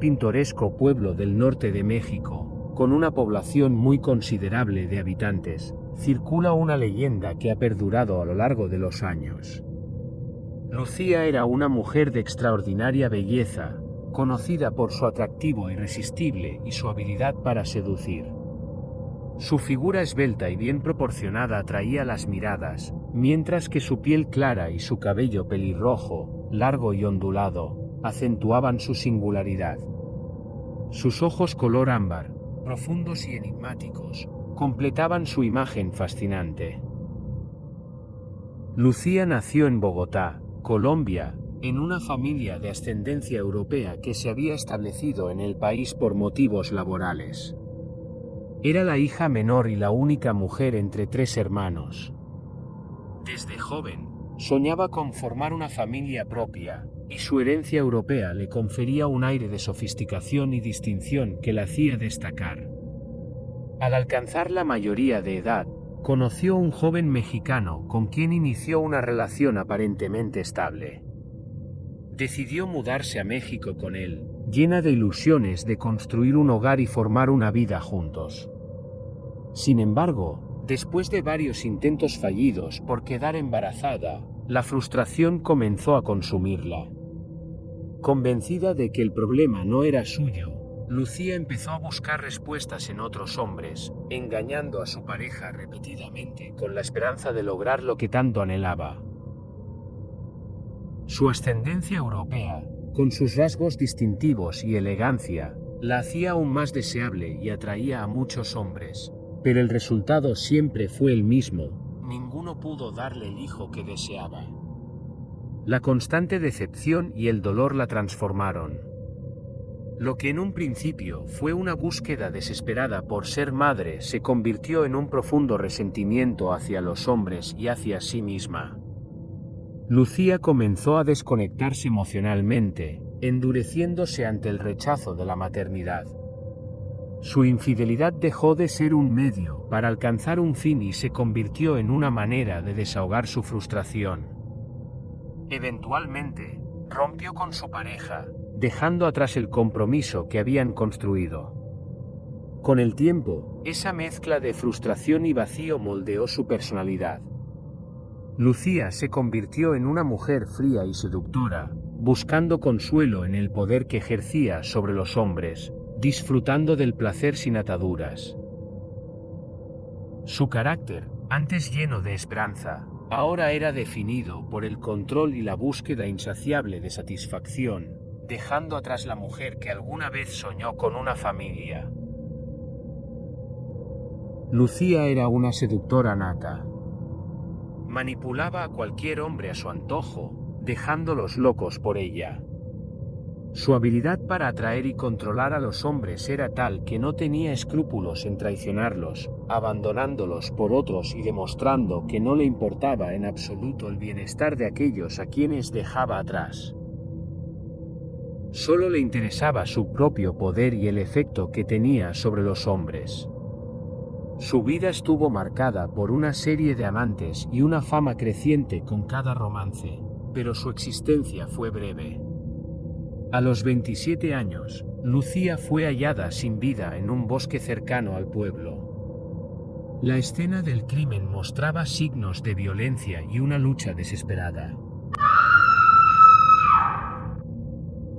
pintoresco pueblo del norte de México, con una población muy considerable de habitantes, circula una leyenda que ha perdurado a lo largo de los años. Lucía era una mujer de extraordinaria belleza, conocida por su atractivo irresistible y su habilidad para seducir. Su figura esbelta y bien proporcionada atraía las miradas, mientras que su piel clara y su cabello pelirrojo, largo y ondulado, acentuaban su singularidad. Sus ojos color ámbar, profundos y enigmáticos, completaban su imagen fascinante. Lucía nació en Bogotá, Colombia, en una familia de ascendencia europea que se había establecido en el país por motivos laborales. Era la hija menor y la única mujer entre 3 hermanos. Desde joven, soñaba con formar una familia propia, y su herencia europea le confería un aire de sofisticación y distinción que la hacía destacar. Al alcanzar la mayoría de edad, conoció a un joven mexicano con quien inició una relación aparentemente estable. Decidió mudarse a México con él, llena de ilusiones de construir un hogar y formar una vida juntos. Sin embargo, después de varios intentos fallidos por quedar embarazada, la frustración comenzó a consumirla. Convencida de que el problema no era suyo, Lucía empezó a buscar respuestas en otros hombres, engañando a su pareja repetidamente con la esperanza de lograr lo que tanto anhelaba. Su ascendencia europea, con sus rasgos distintivos y elegancia, la hacía aún más deseable y atraía a muchos hombres, pero el resultado siempre fue el mismo: ninguno pudo darle el hijo que deseaba. La constante decepción y el dolor la transformaron. Lo que en un principio fue una búsqueda desesperada por ser madre se convirtió en un profundo resentimiento hacia los hombres y hacia sí misma. Lucía comenzó a desconectarse emocionalmente, endureciéndose ante el rechazo de la maternidad. Su infidelidad dejó de ser un medio para alcanzar un fin y se convirtió en una manera de desahogar su frustración. Eventualmente, rompió con su pareja, dejando atrás el compromiso que habían construido. Con el tiempo, esa mezcla de frustración y vacío moldeó su personalidad. Lucía se convirtió en una mujer fría y seductora, buscando consuelo en el poder que ejercía sobre los hombres, disfrutando del placer sin ataduras. Su carácter, antes lleno de esperanza, ahora era definido por el control y la búsqueda insaciable de satisfacción, dejando atrás la mujer que alguna vez soñó con una familia. Lucía era una seductora nata. Manipulaba a cualquier hombre a su antojo, dejándolos locos por ella. Su habilidad para atraer y controlar a los hombres era tal que no tenía escrúpulos en traicionarlos, abandonándolos por otros y demostrando que no le importaba en absoluto el bienestar de aquellos a quienes dejaba atrás. Solo le interesaba su propio poder y el efecto que tenía sobre los hombres. Su vida estuvo marcada por una serie de amantes y una fama creciente con cada romance, pero su existencia fue breve. A los 27 años, Lucía fue hallada sin vida en un bosque cercano al pueblo. La escena del crimen mostraba signos de violencia y una lucha desesperada.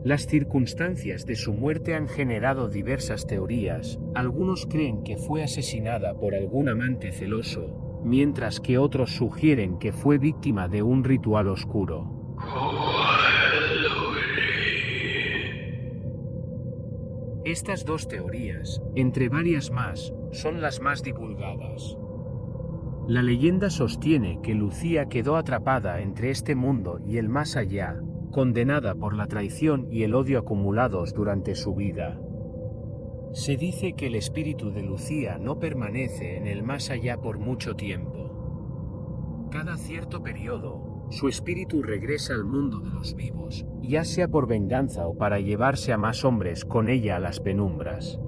Las circunstancias de su muerte han generado diversas teorías. Algunos creen que fue asesinada por algún amante celoso, mientras que otros sugieren que fue víctima de un ritual oscuro. Estas dos teorías, entre varias más, son las más divulgadas. La leyenda sostiene que Lucía quedó atrapada entre este mundo y el más allá, condenada por la traición y el odio acumulados durante su vida. Se dice que el espíritu de Lucía no permanece en el más allá por mucho tiempo. Cada cierto periodo, su espíritu regresa al mundo de los vivos, ya sea por venganza o para llevarse a más hombres con ella a las penumbras.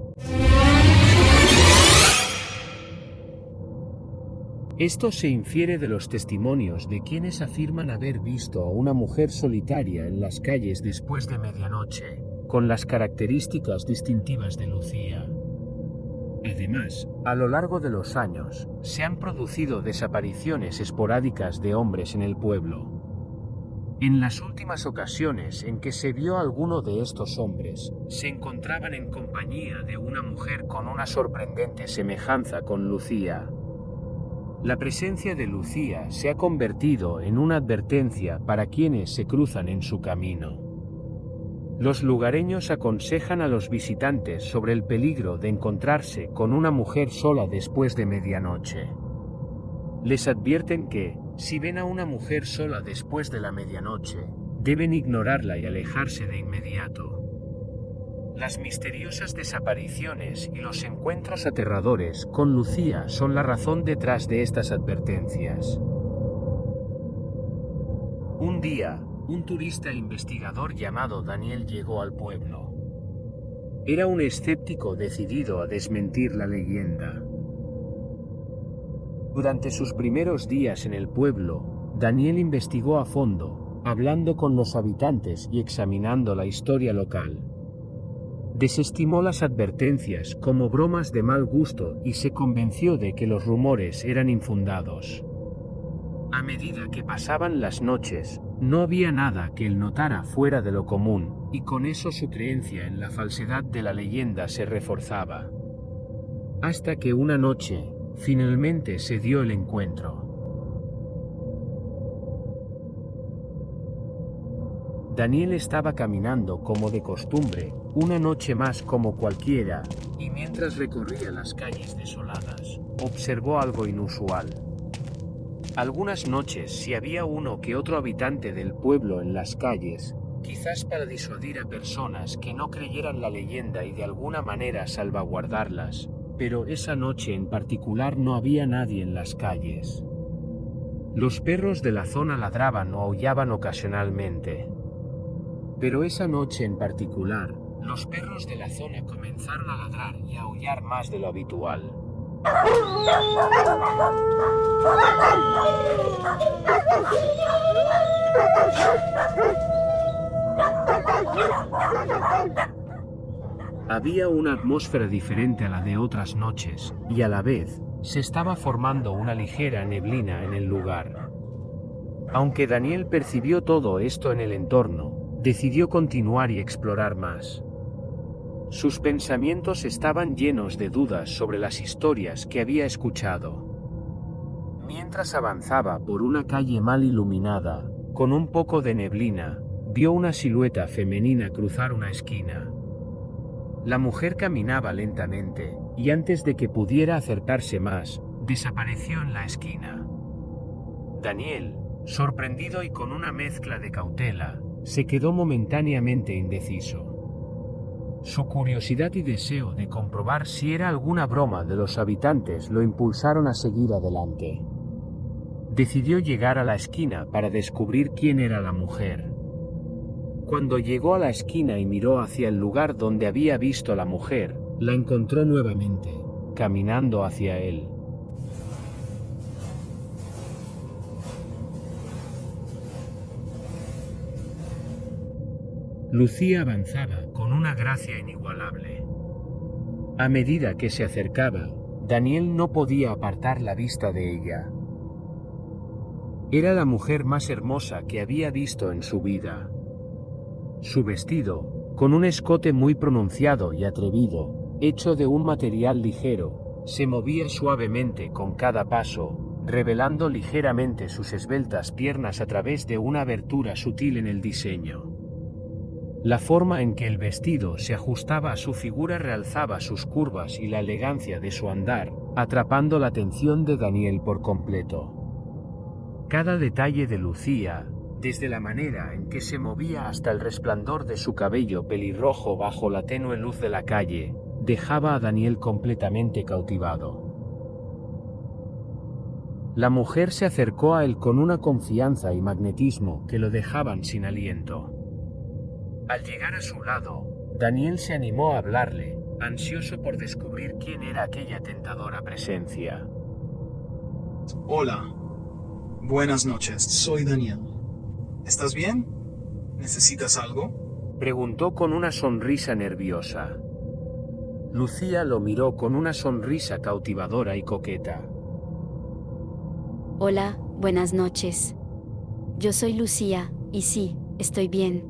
Esto se infiere de los testimonios de quienes afirman haber visto a una mujer solitaria en las calles después de medianoche, con las características distintivas de Lucía. Además, a lo largo de los años, se han producido desapariciones esporádicas de hombres en el pueblo. En las últimas ocasiones en que se vio a alguno de estos hombres, se encontraban en compañía de una mujer con una sorprendente semejanza con Lucía. La presencia de Lucía se ha convertido en una advertencia para quienes se cruzan en su camino. Los lugareños aconsejan a los visitantes sobre el peligro de encontrarse con una mujer sola después de medianoche. Les advierten que, si ven a una mujer sola después de la medianoche, deben ignorarla y alejarse de inmediato. Las misteriosas desapariciones y los encuentros aterradores con Lucía son la razón detrás de estas advertencias. Un día, un turista investigador llamado Daniel llegó al pueblo. Era un escéptico decidido a desmentir la leyenda. Durante sus primeros días en el pueblo, Daniel investigó a fondo, hablando con los habitantes y examinando la historia local. Desestimó las advertencias como bromas de mal gusto y se convenció de que los rumores eran infundados. A medida que pasaban las noches, no había nada que él notara fuera de lo común, y con eso su creencia en la falsedad de la leyenda se reforzaba. Hasta que una noche, finalmente se dio el encuentro. Daniel estaba caminando como de costumbre, una noche más como cualquiera, y mientras recorría las calles desoladas, observó algo inusual. Algunas noches, si había uno que otro habitante del pueblo en las calles, quizás para disuadir a personas que no creyeran la leyenda y de alguna manera salvaguardarlas, pero esa noche en particular no había nadie en las calles. Los perros de la zona ladraban o aullaban ocasionalmente. Pero esa noche en particular, los perros de la zona comenzaron a ladrar y a aullar más de lo habitual. Había una atmósfera diferente a la de otras noches, y a la vez, se estaba formando una ligera neblina en el lugar. Aunque Daniel percibió todo esto en el entorno, decidió continuar y explorar más. Sus pensamientos estaban llenos de dudas sobre las historias que había escuchado. Mientras avanzaba por una calle mal iluminada, con un poco de neblina, vio una silueta femenina cruzar una esquina. La mujer caminaba lentamente, y antes de que pudiera acercarse más, desapareció en la esquina. Daniel, sorprendido y con una mezcla de cautela, se quedó momentáneamente indeciso. Su curiosidad y deseo de comprobar si era alguna broma de los habitantes lo impulsaron a seguir adelante. Decidió llegar a la esquina para descubrir quién era la mujer. Cuando llegó a la esquina y miró hacia el lugar donde había visto a la mujer, la encontró nuevamente, caminando hacia él. Lucía avanzaba con una gracia inigualable. A medida que se acercaba, Daniel no podía apartar la vista de ella. Era la mujer más hermosa que había visto en su vida. Su vestido, con un escote muy pronunciado y atrevido, hecho de un material ligero, se movía suavemente con cada paso, revelando ligeramente sus esbeltas piernas a través de una abertura sutil en el diseño. La forma en que el vestido se ajustaba a su figura realzaba sus curvas y la elegancia de su andar, atrapando la atención de Daniel por completo. Cada detalle de Lucía, desde la manera en que se movía hasta el resplandor de su cabello pelirrojo bajo la tenue luz de la calle, dejaba a Daniel completamente cautivado. La mujer se acercó a él con una confianza y magnetismo que lo dejaban sin aliento. Al llegar a su lado, Daniel se animó a hablarle, ansioso por descubrir quién era aquella tentadora presencia. Hola, buenas noches, soy Daniel. ¿Estás bien? ¿Necesitas algo? Preguntó con una sonrisa nerviosa. Lucía lo miró con una sonrisa cautivadora y coqueta. Hola, buenas noches. Yo soy Lucía, y sí, estoy bien.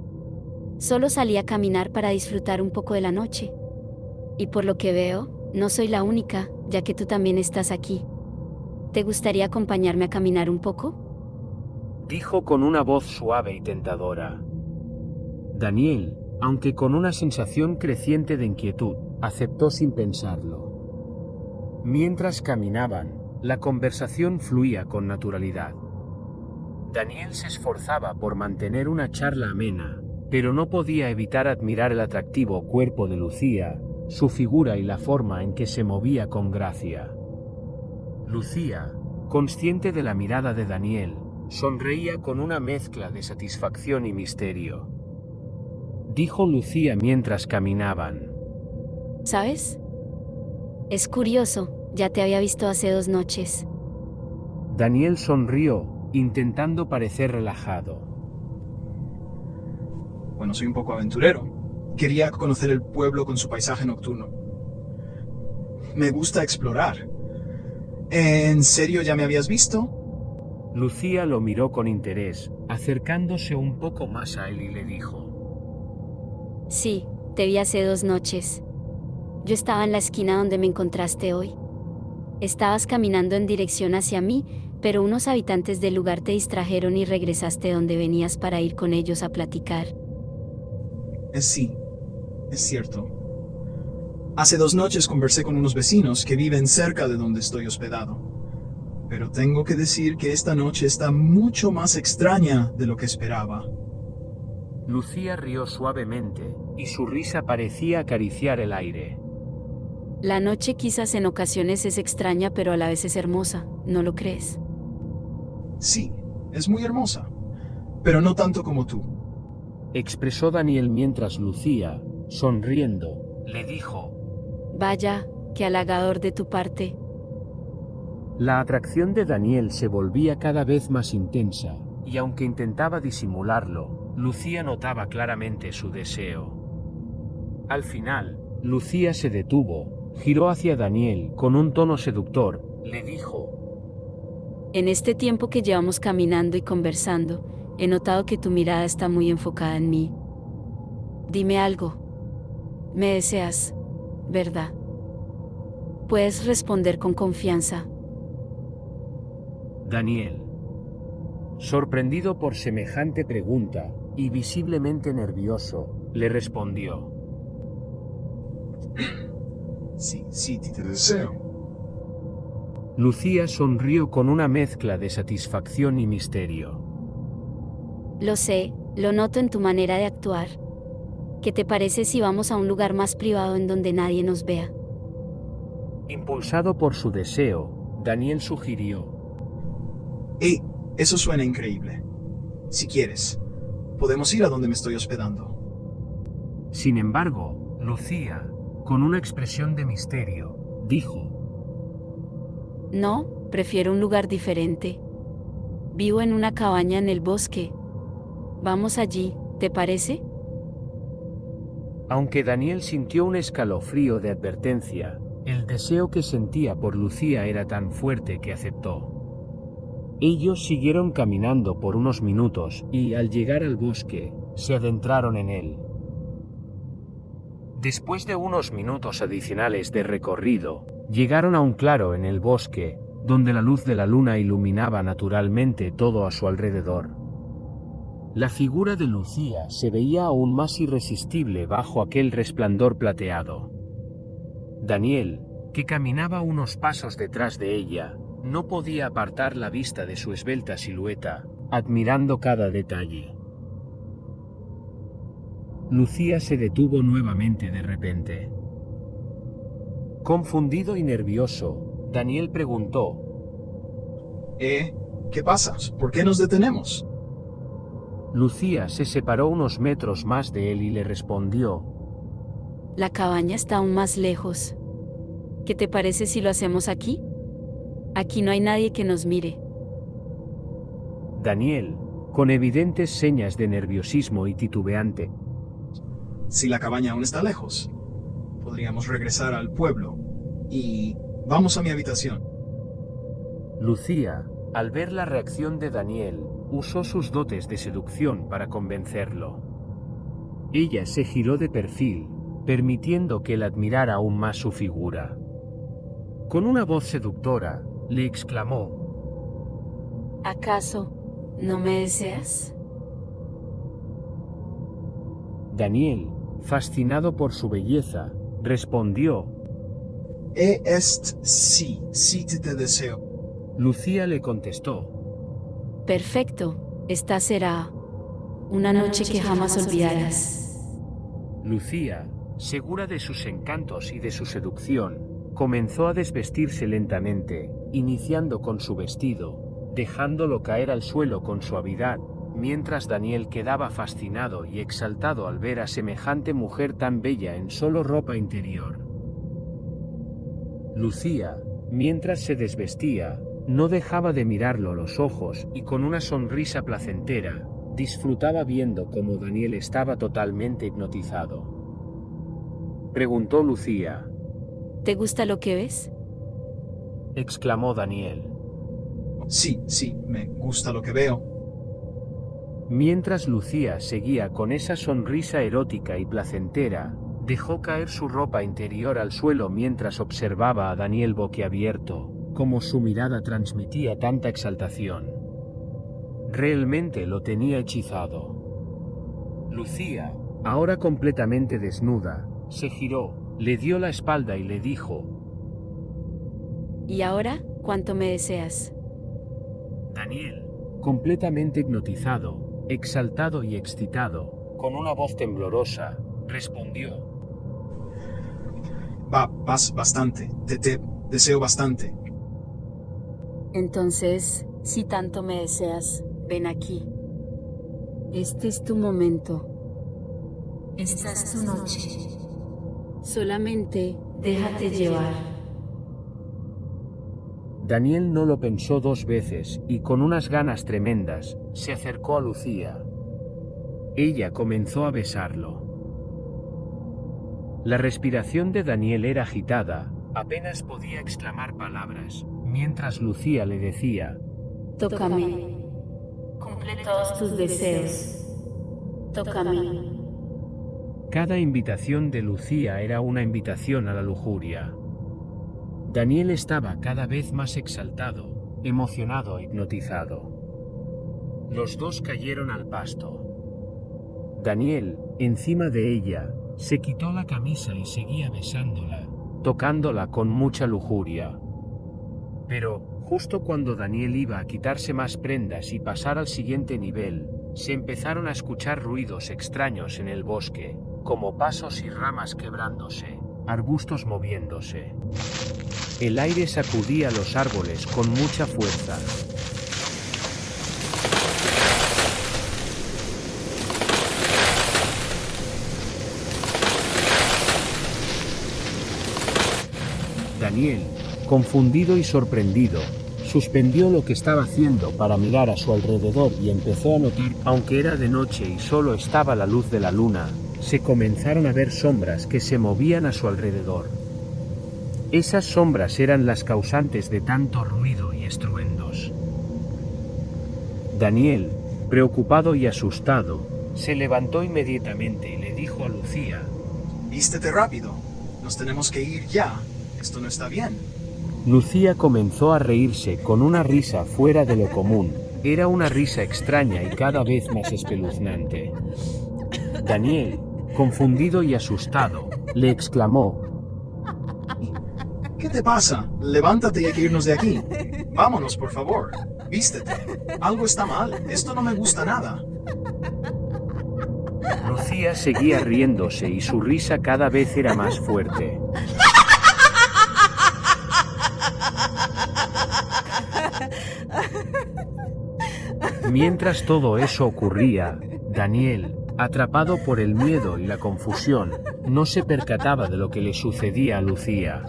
Solo salí a caminar para disfrutar un poco de la noche. Y por lo que veo, no soy la única, ya que tú también estás aquí. ¿Te gustaría acompañarme a caminar un poco? Dijo con una voz suave y tentadora. Daniel, aunque con una sensación creciente de inquietud, aceptó sin pensarlo. Mientras caminaban, la conversación fluía con naturalidad. Daniel se esforzaba por mantener una charla amena, pero no podía evitar admirar el atractivo cuerpo de Lucía, su figura y la forma en que se movía con gracia. Lucía, consciente de la mirada de Daniel, sonreía con una mezcla de satisfacción y misterio. Dijo Lucía mientras caminaban. ¿Sabes? Es curioso, ya te había visto hace 2 noches. Daniel sonrió, intentando parecer relajado. Bueno, soy un poco aventurero. Quería conocer el pueblo con su paisaje nocturno. Me gusta explorar. ¿En serio ya me habías visto? Lucía lo miró con interés, acercándose un poco más a él y le dijo. Sí, te vi hace 2 noches. Yo estaba en la esquina donde me encontraste hoy. Estabas caminando en dirección hacia mí, pero unos habitantes del lugar te distrajeron y regresaste donde venías para ir con ellos a platicar. Sí, es cierto. Hace 2 noches conversé con unos vecinos que viven cerca de donde estoy hospedado. Pero tengo que decir que esta noche está mucho más extraña de lo que esperaba. Lucía rió suavemente, y su risa parecía acariciar el aire. La noche quizás en ocasiones es extraña, pero a la vez es hermosa, ¿no lo crees? Sí, es muy hermosa, pero no tanto como tú. Expresó Daniel mientras Lucía, sonriendo, le dijo. Vaya, qué halagador de tu parte. La atracción de Daniel se volvía cada vez más intensa, y aunque intentaba disimularlo, Lucía notaba claramente su deseo. Al final, Lucía se detuvo, giró hacia Daniel con un tono seductor, le dijo. En este tiempo que llevamos caminando y conversando, he notado que tu mirada está muy enfocada en mí. Dime algo. Me deseas, ¿verdad? Puedes responder con confianza. Daniel, sorprendido por semejante pregunta, y visiblemente nervioso, le respondió. Sí, te deseo. Lucía sonrió con una mezcla de satisfacción y misterio. Lo sé, lo noto en tu manera de actuar. ¿Qué te parece si vamos a un lugar más privado en donde nadie nos vea? Impulsado por su deseo, Daniel sugirió. Eso suena increíble. Si quieres, podemos ir a donde me estoy hospedando. Sin embargo, Lucía, con una expresión de misterio, dijo. No, prefiero un lugar diferente. Vivo en una cabaña en el bosque. Vamos allí, ¿te parece? Aunque Daniel sintió un escalofrío de advertencia, el deseo que sentía por Lucía era tan fuerte que aceptó. Ellos siguieron caminando por unos minutos y, al llegar al bosque, se adentraron en él. Después de unos minutos adicionales de recorrido, llegaron a un claro en el bosque, donde la luz de la luna iluminaba naturalmente todo a su alrededor. La figura de Lucía se veía aún más irresistible bajo aquel resplandor plateado. Daniel, que caminaba unos pasos detrás de ella, no podía apartar la vista de su esbelta silueta, admirando cada detalle. Lucía se detuvo nuevamente de repente. Confundido y nervioso, Daniel preguntó. ¿Qué pasa? ¿Por qué nos detenemos? Lucía se separó unos metros más de él y le respondió. La cabaña está aún más lejos. ¿Qué te parece si lo hacemos aquí? Aquí no hay nadie que nos mire. Daniel, con evidentes señas de nerviosismo y titubeante, si la cabaña aún está lejos. Podríamos regresar al pueblo y vamos a mi habitación. Lucía, al ver la reacción de Daniel, usó sus dotes de seducción para convencerlo. Ella se giró de perfil, permitiendo que él admirara aún más su figura. Con una voz seductora, le exclamó: ¿Acaso no me deseas? Daniel, fascinado por su belleza, respondió: Sí, sí te deseo. Lucía le contestó: Perfecto, esta será una noche que jamás olvidarás. Lucía, segura de sus encantos y de su seducción, comenzó a desvestirse lentamente, iniciando con su vestido, dejándolo caer al suelo con suavidad, mientras Daniel quedaba fascinado y exaltado al ver a semejante mujer tan bella en solo ropa interior. Lucía, mientras se desvestía, no dejaba de mirarlo a los ojos y con una sonrisa placentera, disfrutaba viendo cómo Daniel estaba totalmente hipnotizado. Preguntó Lucía. ¿Te gusta lo que ves? Exclamó Daniel. Sí, me gusta lo que veo. Mientras Lucía seguía con esa sonrisa erótica y placentera, dejó caer su ropa interior al suelo mientras observaba a Daniel boquiabierto, como su mirada transmitía tanta exaltación. Realmente lo tenía hechizado. Lucía, ahora completamente desnuda, se giró, le dio la espalda y le dijo: ¿Y ahora cuánto me deseas? Daniel, completamente hipnotizado, exaltado y excitado, con una voz temblorosa, respondió: Bastante, te deseo bastante. Entonces, si tanto me deseas, ven aquí. Este es tu momento. Esta es tu noche. Solamente déjate llevar. Daniel no lo pensó dos veces y con unas ganas tremendas, se acercó a Lucía. Ella comenzó a besarlo. La respiración de Daniel era agitada, apenas podía exclamar palabras, mientras Lucía le decía: Tócame. Cumple todos tus deseos. Tócame. Cada invitación de Lucía era una invitación a la lujuria. Daniel estaba cada vez más exaltado, emocionado e hipnotizado. Los dos cayeron al pasto. Daniel, encima de ella, se quitó la camisa y seguía besándola, tocándola con mucha lujuria. Pero, justo cuando Daniel iba a quitarse más prendas y pasar al siguiente nivel, se empezaron a escuchar ruidos extraños en el bosque, como pasos y ramas quebrándose, arbustos moviéndose. El aire sacudía los árboles con mucha fuerza. Daniel, confundido y sorprendido, suspendió lo que estaba haciendo para mirar a su alrededor y empezó a notar, aunque era de noche y solo estaba la luz de la luna, se comenzaron a ver sombras que se movían a su alrededor. Esas sombras eran las causantes de tanto ruido y estruendos. Daniel, preocupado y asustado, se levantó inmediatamente y le dijo a Lucía: Vístete rápido, nos tenemos que ir ya, esto no está bien. Lucía comenzó a reírse con una risa fuera de lo común. Era una risa extraña y cada vez más espeluznante. Daniel, confundido y asustado, le exclamó: ¿Qué te pasa? Levántate y hay que irnos de aquí. Vámonos, por favor. Vístete. Algo está mal. Esto no me gusta nada. Lucía seguía riéndose y su risa cada vez era más fuerte. Mientras todo eso ocurría, Daniel, atrapado por el miedo y la confusión, no se percataba de lo que le sucedía a Lucía.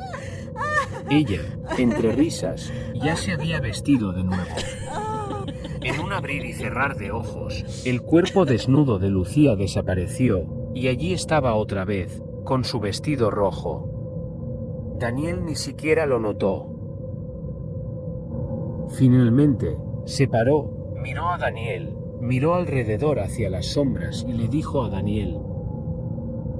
Ella, entre risas, ya se había vestido de nuevo. En un abrir y cerrar de ojos, el cuerpo desnudo de Lucía desapareció, y allí estaba otra vez, con su vestido rojo. Daniel ni siquiera lo notó. Finalmente, se paró, miró a Daniel, miró alrededor hacia las sombras y le dijo a Daniel: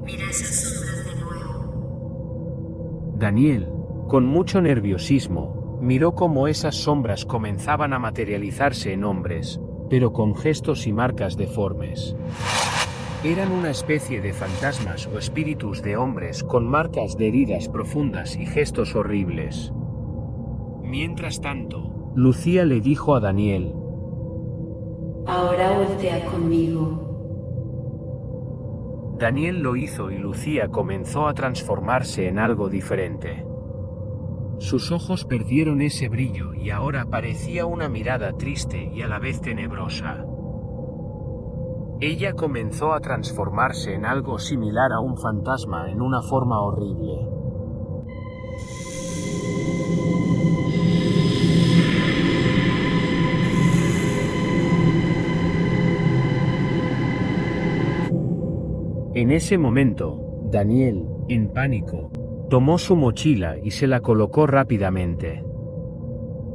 Mira esas sombras de nuevo. Daniel, con mucho nerviosismo, miró cómo esas sombras comenzaban a materializarse en hombres, pero con gestos y marcas deformes. Eran una especie de fantasmas o espíritus de hombres con marcas de heridas profundas y gestos horribles. Mientras tanto, Lucía le dijo a Daniel: Ahora voltea conmigo. Daniel lo hizo y Lucía comenzó a transformarse en algo diferente. Sus ojos perdieron ese brillo y ahora parecía una mirada triste y a la vez tenebrosa. Ella comenzó a transformarse en algo similar a un fantasma en una forma horrible. En ese momento, Daniel, en pánico, tomó su mochila y se la colocó rápidamente.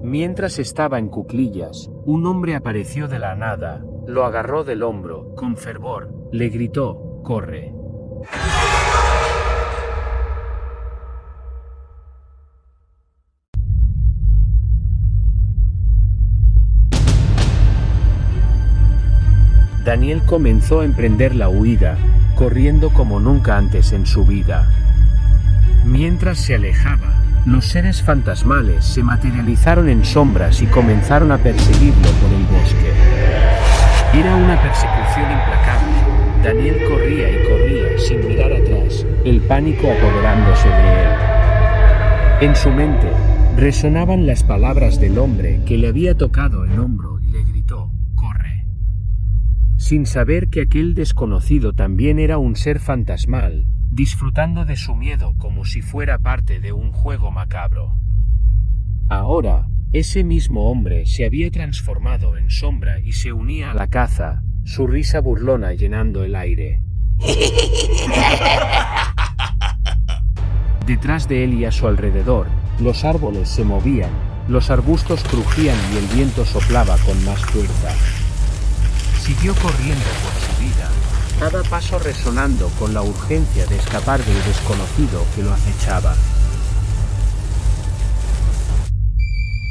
Mientras estaba en cuclillas, un hombre apareció de la nada, lo agarró del hombro, con fervor, le gritó: ¡corre! Daniel comenzó a emprender la huida, corriendo como nunca antes en su vida. Mientras se alejaba, los seres fantasmales se materializaron en sombras y comenzaron a perseguirlo por el bosque. Era una persecución implacable. Daniel corría y corría sin mirar atrás, el pánico apoderándose de él. En su mente, resonaban las palabras del hombre que le había tocado el hombro y le gritó: ¡corre! Sin saber que aquel desconocido también era un ser fantasmal, disfrutando de su miedo como si fuera parte de un juego macabro. Ahora, ese mismo hombre se había transformado en sombra y se unía a la caza, su risa burlona llenando el aire. Detrás de él y a su alrededor, los árboles se movían, los arbustos crujían y el viento soplaba con más fuerza. Siguió corriendo por su vida, cada paso resonando con la urgencia de escapar del desconocido que lo acechaba.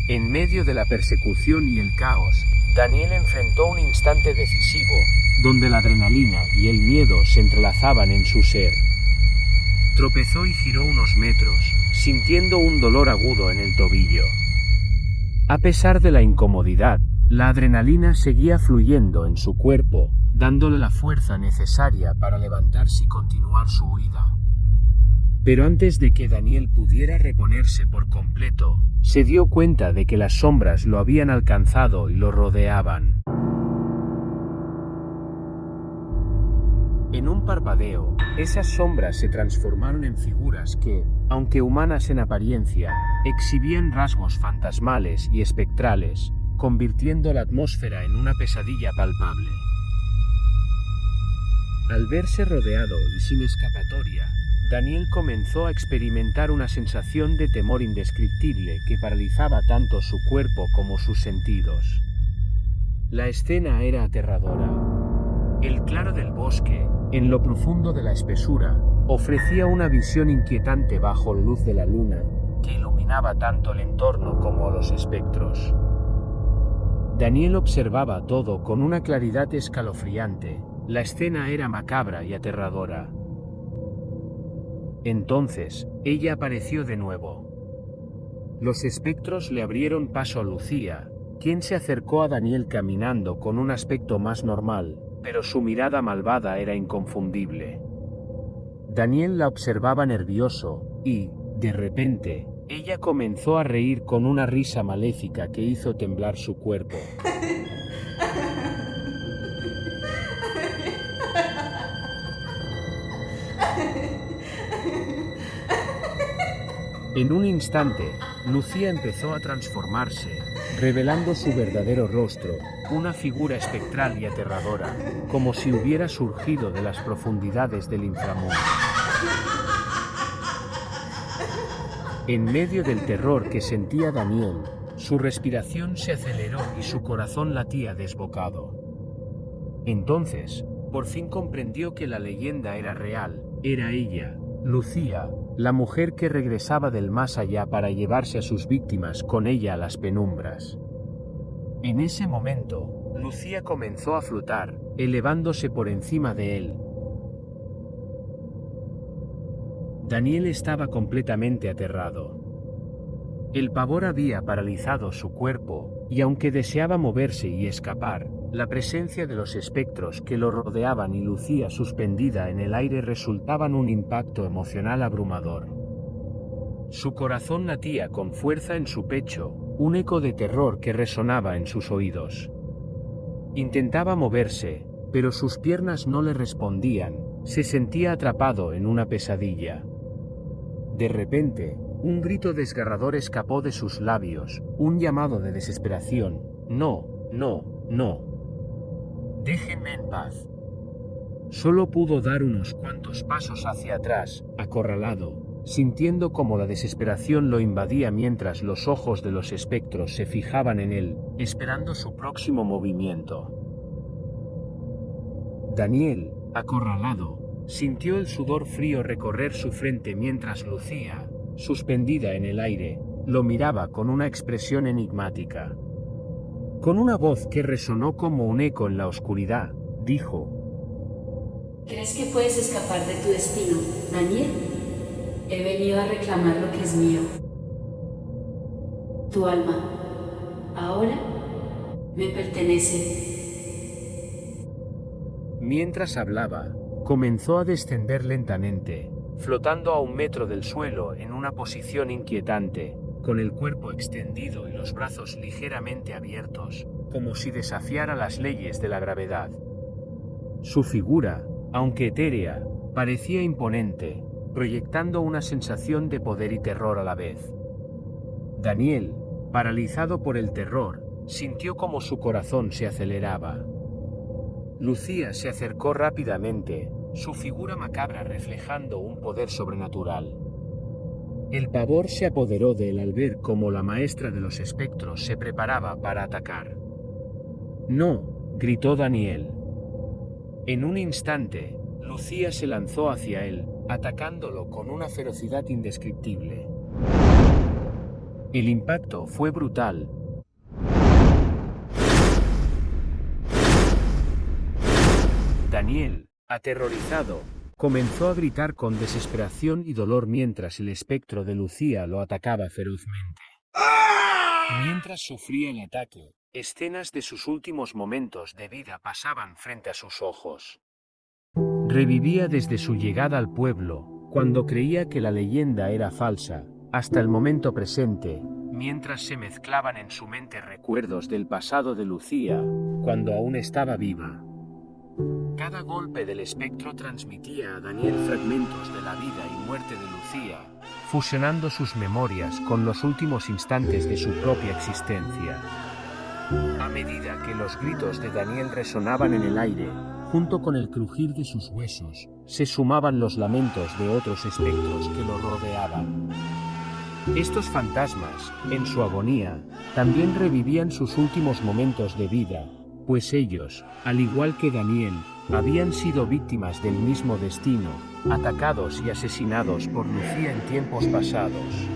En medio de la persecución y el caos, Daniel enfrentó un instante decisivo, donde la adrenalina y el miedo se entrelazaban en su ser. Tropezó y giró unos metros, sintiendo un dolor agudo en el tobillo. A pesar de la incomodidad, la adrenalina seguía fluyendo en su cuerpo, dándole la fuerza necesaria para levantarse y continuar su huida. Pero antes de que Daniel pudiera reponerse por completo, se dio cuenta de que las sombras lo habían alcanzado y lo rodeaban. En un parpadeo, esas sombras se transformaron en figuras que, aunque humanas en apariencia, exhibían rasgos fantasmales y espectrales, convirtiendo la atmósfera en una pesadilla palpable. Al verse rodeado y sin escapatoria, Daniel comenzó a experimentar una sensación de temor indescriptible que paralizaba tanto su cuerpo como sus sentidos. La escena era aterradora. El claro del bosque, en lo profundo de la espesura, ofrecía una visión inquietante bajo la luz de la luna, que iluminaba tanto el entorno como los espectros. Daniel observaba todo con una claridad escalofriante. La escena era macabra y aterradora. Entonces, ella apareció de nuevo. Los espectros le abrieron paso a Lucía, quien se acercó a Daniel caminando con un aspecto más normal, pero su mirada malvada era inconfundible. Daniel la observaba nervioso, y, de repente, ella comenzó a reír con una risa maléfica que hizo temblar su cuerpo. En un instante, Lucía empezó a transformarse, revelando su verdadero rostro, una figura espectral y aterradora, como si hubiera surgido de las profundidades del inframundo. En medio del terror que sentía Daniel, su respiración se aceleró y su corazón latía desbocado. Entonces, por fin comprendió que la leyenda era real, era ella, Lucía, la mujer que regresaba del más allá para llevarse a sus víctimas con ella a las penumbras. En ese momento, Lucía comenzó a flotar, elevándose por encima de él. Daniel estaba completamente aterrado. El pavor había paralizado su cuerpo, y aunque deseaba moverse y escapar, la presencia de los espectros que lo rodeaban y Lucía suspendida en el aire resultaban un impacto emocional abrumador. Su corazón latía con fuerza en su pecho, un eco de terror que resonaba en sus oídos. Intentaba moverse, pero sus piernas no le respondían, se sentía atrapado en una pesadilla. De repente, un grito desgarrador escapó de sus labios, un llamado de desesperación. No, no, no. Déjenme en paz. Solo pudo dar unos cuantos pasos hacia atrás, acorralado, sintiendo cómo la desesperación lo invadía mientras los ojos de los espectros se fijaban en él, esperando su próximo movimiento. Daniel, acorralado, sintió el sudor frío recorrer su frente mientras Lucía, suspendida en el aire, lo miraba con una expresión enigmática. Con una voz que resonó como un eco en la oscuridad, dijo: ¿Crees que puedes escapar de tu destino, Daniel? He venido a reclamar lo que es mío. Tu alma, ahora, me pertenece. Mientras hablaba, comenzó a descender lentamente, flotando a 1 metro del suelo en una posición inquietante, con el cuerpo extendido y los brazos ligeramente abiertos, como si desafiara las leyes de la gravedad. Su figura, aunque etérea, parecía imponente, proyectando una sensación de poder y terror a la vez. Daniel, paralizado por el terror, sintió como su corazón se aceleraba. Lucía se acercó rápidamente, su figura macabra reflejando un poder sobrenatural. El pavor se apoderó de él al ver cómo la maestra de los espectros se preparaba para atacar. «No», gritó Daniel. En un instante, Lucía se lanzó hacia él, atacándolo con una ferocidad indescriptible. El impacto fue brutal. Daniel, aterrorizado, comenzó a gritar con desesperación y dolor mientras el espectro de Lucía lo atacaba ferozmente. Mientras sufría el ataque, escenas de sus últimos momentos de vida pasaban frente a sus ojos. Revivía desde su llegada al pueblo, cuando creía que la leyenda era falsa, hasta el momento presente, mientras se mezclaban en su mente recuerdos del pasado de Lucía, cuando aún estaba viva. Cada golpe del espectro transmitía a Daniel fragmentos de la vida y muerte de Lucía, fusionando sus memorias con los últimos instantes de su propia existencia. A medida que los gritos de Daniel resonaban en el aire, junto con el crujir de sus huesos, se sumaban los lamentos de otros espectros que lo rodeaban. Estos fantasmas, en su agonía, también revivían sus últimos momentos de vida, pues ellos, al igual que Daniel, habían sido víctimas del mismo destino, atacados y asesinados por Lucía en tiempos pasados.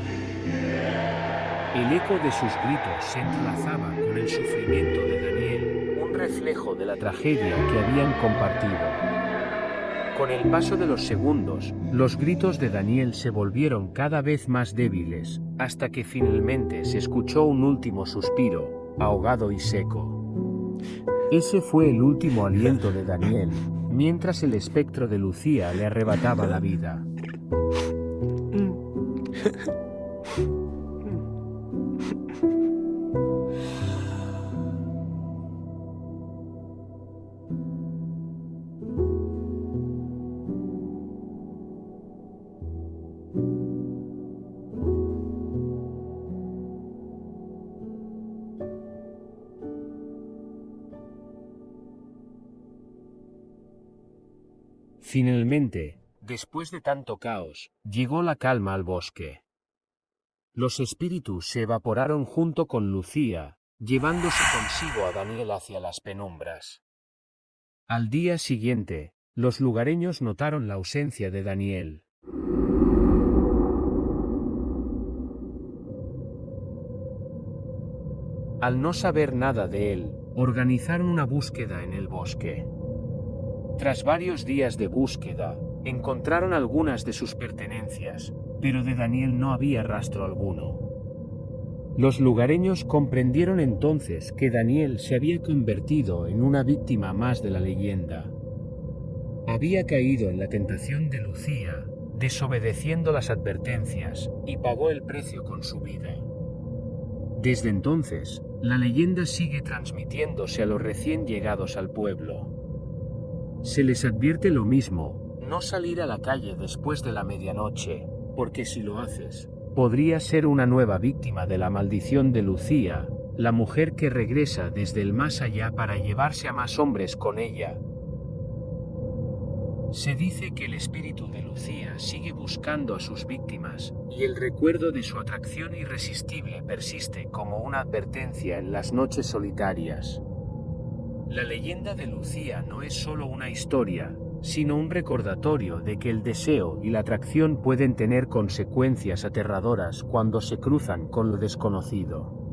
El eco de sus gritos se entrelazaba con el sufrimiento de Daniel, un reflejo de la tragedia que habían compartido. Con el paso de los segundos, los gritos de Daniel se volvieron cada vez más débiles, hasta que finalmente se escuchó un último suspiro, ahogado y seco. Ese fue el último aliento de Daniel, mientras el espectro de Lucía le arrebataba la vida. Finalmente, después de tanto caos, llegó la calma al bosque. Los espíritus se evaporaron junto con Lucía, llevándose consigo a Daniel hacia las penumbras. Al día siguiente, los lugareños notaron la ausencia de Daniel. Al no saber nada de él, organizaron una búsqueda en el bosque. Tras varios días de búsqueda, encontraron algunas de sus pertenencias, pero de Daniel no había rastro alguno. Los lugareños comprendieron entonces que Daniel se había convertido en una víctima más de la leyenda. Había caído en la tentación de Lucía, desobedeciendo las advertencias, y pagó el precio con su vida. Desde entonces, la leyenda sigue transmitiéndose a los recién llegados al pueblo. Se les advierte lo mismo, no salir a la calle después de la medianoche, porque si lo haces, podría ser una nueva víctima de la maldición de Lucía, la mujer que regresa desde el más allá para llevarse a más hombres con ella. Se dice que el espíritu de Lucía sigue buscando a sus víctimas, y el recuerdo de su atracción irresistible persiste como una advertencia en las noches solitarias. La leyenda de Lucía no es solo una historia, sino un recordatorio de que el deseo y la atracción pueden tener consecuencias aterradoras cuando se cruzan con lo desconocido.